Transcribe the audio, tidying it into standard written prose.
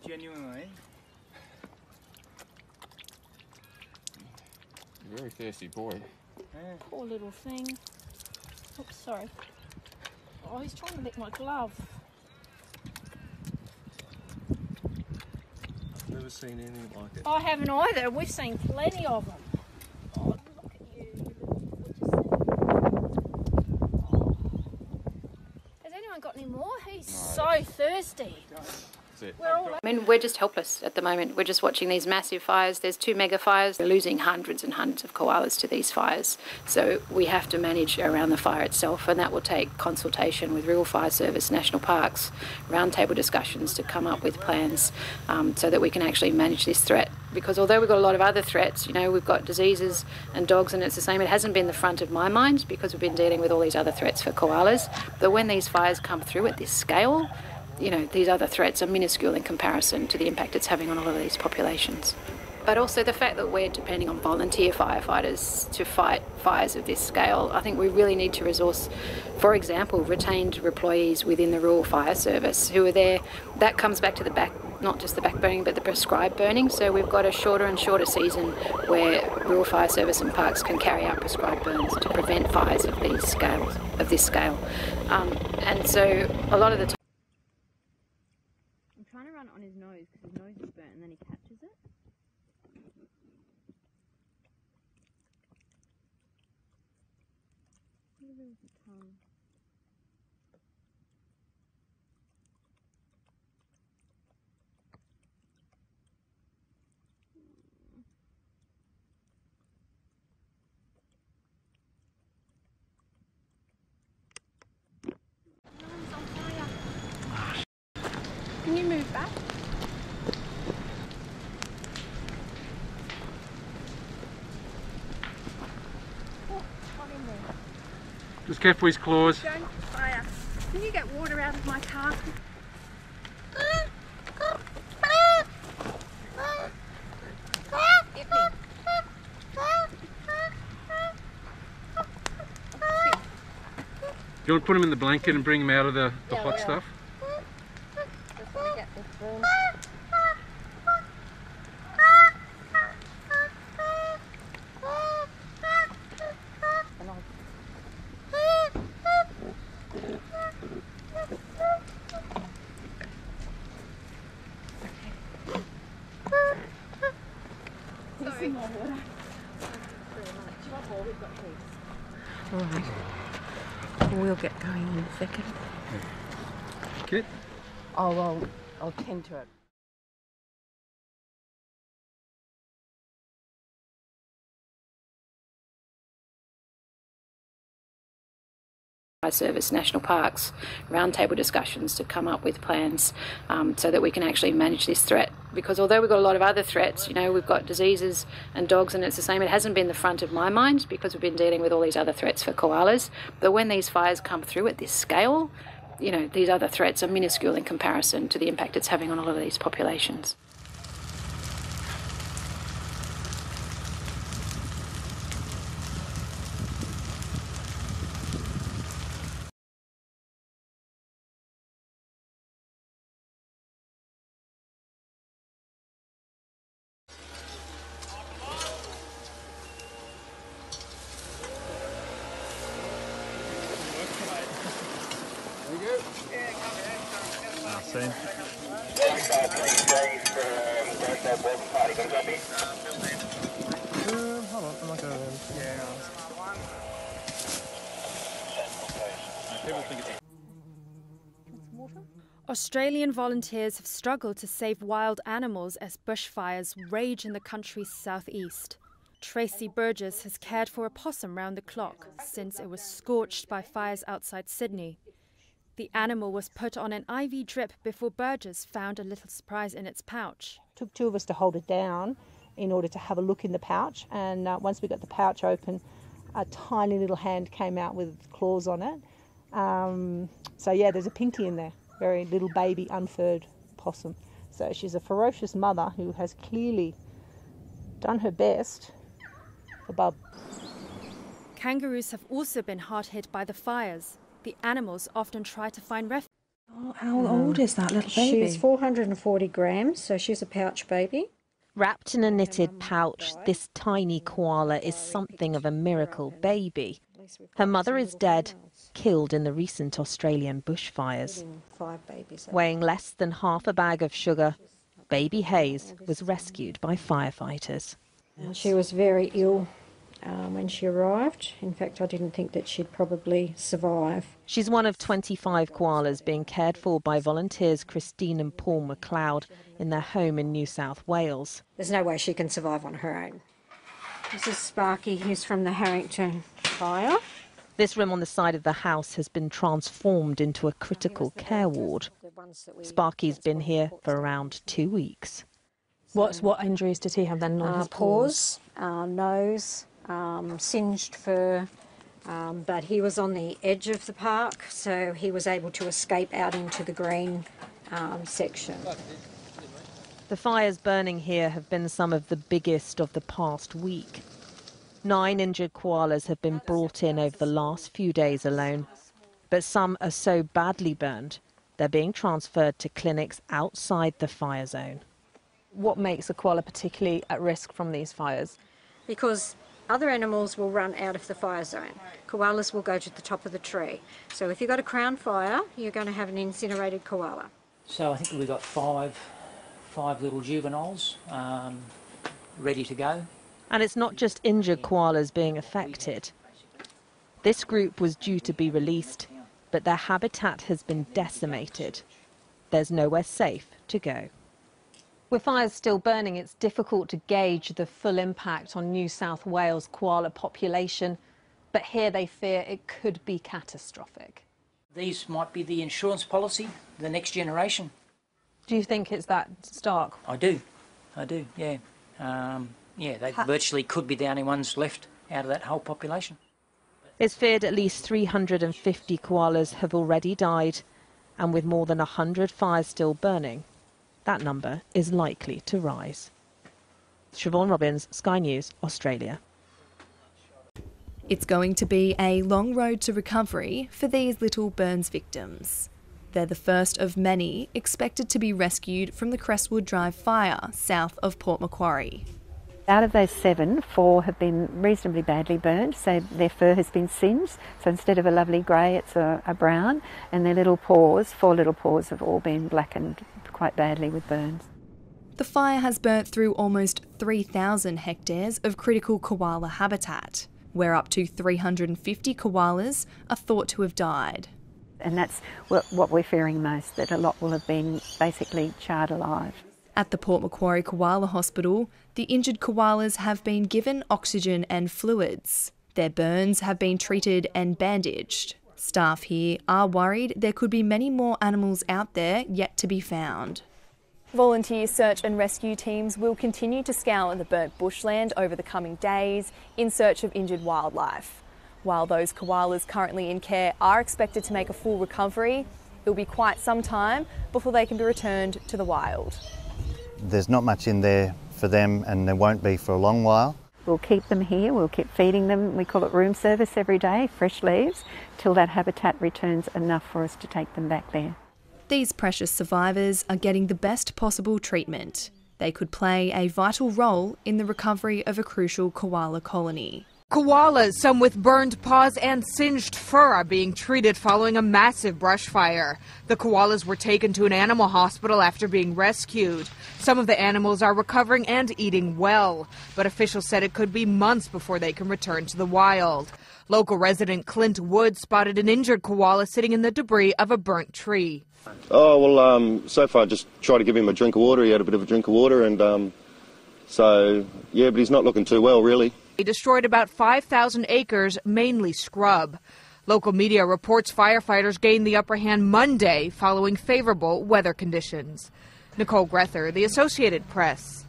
Genuinely. Very thirsty boy. Yeah. Poor little thing. Oops, sorry. Oh, he's trying to lick my glove. I've never seen anything like it. I haven't either. We've seen plenty of them. Oh, look at you. Has anyone got any more? He's so thirsty. We're just helpless at the moment. We're just watching these massive fires. There's 2 mega fires. We're losing hundreds and hundreds of koalas to these fires. So we have to manage around the fire itself, and that will take consultation with Rural Fire Service, national parks, roundtable discussions to come up with plans so that we can actually manage this threat. Because although we've got a lot of other threats, you know, we've got diseases and dogs, and it's the same. It hasn't been the front of my mind because we've been dealing with all these other threats for koalas. But when these fires come through at this scale, you know, these other threats are minuscule in comparison to the impact it's having on all of these populations. But also the fact that we're depending on volunteer firefighters to fight fires of this scale, I think we really need to resource, for example, retained employees within the Rural Fire Service who are there. That comes back to the back, not just the back burning, but the prescribed burning. So we've got a shorter and shorter season where Rural Fire Service and parks can carry out prescribed burns to prevent fires of this scale. And so a lot of the time, I'm trying to run it on his nose because his nose is burnt and then he catches it. Where's the tongue? Lungs on fire. Can you move back? Oh, got in there. Just careful with his claws. Going for fire. Can you get water out of my car? Do you want to put him in the blanket and bring him out of the hot stuff? Just want to get this burn. Alright, we'll get going in a second. Okay. Oh, I'll tend to it. Service, national parks, roundtable discussions to come up with plans so that we can actually manage this threat. Because although we've got a lot of other threats, you know, we've got diseases and dogs, and it's the same. It hasn't been the front of my mind because we've been dealing with all these other threats for koalas. But when these fires come through at this scale, you know, these other threats are minuscule in comparison to the impact it's having on all of these populations. Hold on, I'm not going to. Yeah. Australian volunteers have struggled to save wild animals as bushfires rage in the country's southeast. Tracy Burgess has cared for a possum round the clock since it was scorched by fires outside Sydney. The animal was put on an IV drip before Burgess found a little surprise in its pouch. It took 2 of us to hold it down in order to have a look in the pouch, and once we got the pouch open, a tiny little hand came out with claws on it. So yeah, there's a pinky in there, very little baby unfurred possum. So she's a ferocious mother who has clearly done her best for Bub. Kangaroos have also been hard hit by the fires. The animals often try to find refuge. How old is that little baby? She's 440 grams, so she's a pouch baby. Wrapped in a knitted pouch, this tiny koala is something of a miracle baby. Her mother is dead, killed in the recent Australian bushfires. Weighing less than half a bag of sugar, baby Hayes was rescued by firefighters. She was very ill when she arrived. In fact, I didn't think that she'd probably survive. She's one of 25 koalas being cared for by volunteers Christine and Paul McLeod in their home in New South Wales. There's no way she can survive on her own. This is Sparky, who's from the Harrington fire. This room on the side of the house has been transformed into a critical care ward. Sparky's been here for around 2 weeks. What injuries did he have then on his paws, nose, singed fur, but he was on the edge of the park, so he was able to escape out into the green section. The fires burning here have been some of the biggest of the past week. 9 injured koalas have been brought in over the last few days alone, but some are so badly burned they're being transferred to clinics outside the fire zone. What makes a koala particularly at risk from these fires? Because other animals will run out of the fire zone. Koalas will go to the top of the tree. So if you've got a crown fire, you're going to have an incinerated koala. So I think we've got five little juveniles ready to go. And it's not just injured koalas being affected. This group was due to be released, but their habitat has been decimated. There's nowhere safe to go. With fires still burning, it's difficult to gauge the full impact on New South Wales koala population, but here they fear it could be catastrophic. These might be the insurance policy, the next generation. Do you think it's that stark? I do, yeah. Yeah, they virtually could be the only ones left out of that whole population. It's feared at least 350 koalas have already died, and with more than 100 fires still burning, that number is likely to rise. Siobhan Robbins, Sky News, Australia. It's going to be a long road to recovery for these little burns victims. They're the first of many expected to be rescued from the Crestwood Drive fire south of Port Macquarie. Out of those 7, 4 have been reasonably badly burnt, so their fur has been singed. So instead of a lovely grey, it's a brown, and their little paws, 4 little paws, have all been blackened quite badly with burns. The fire has burnt through almost 3,000 hectares of critical koala habitat, where up to 350 koalas are thought to have died. And that's what we're fearing most, that a lot will have been basically charred alive. At the Port Macquarie Koala Hospital, the injured koalas have been given oxygen and fluids. Their burns have been treated and bandaged. Staff here are worried there could be many more animals out there yet to be found. Volunteer search and rescue teams will continue to scour the burnt bushland over the coming days in search of injured wildlife. While those koalas currently in care are expected to make a full recovery, it will be quite some time before they can be returned to the wild. There's not much in there for them, and there won't be for a long while. We'll keep them here, we'll keep feeding them, we call it room service every day, fresh leaves, till that habitat returns enough for us to take them back there. These precious survivors are getting the best possible treatment. They could play a vital role in the recovery of a crucial koala colony. Koalas, some with burned paws and singed fur, are being treated following a massive brush fire. The koalas were taken to an animal hospital after being rescued. Some of the animals are recovering and eating well, but officials said it could be months before they can return to the wild. Local resident Clint Wood spotted an injured koala sitting in the debris of a burnt tree. Oh, well, so far I just tried to give him a drink of water. He had a bit of a drink of water, and so, yeah, but he's not looking too well, really. They destroyed about 5,000 acres, mainly scrub. Local media reports firefighters gained the upper hand Monday following favorable weather conditions. Nicole Grether, The Associated Press.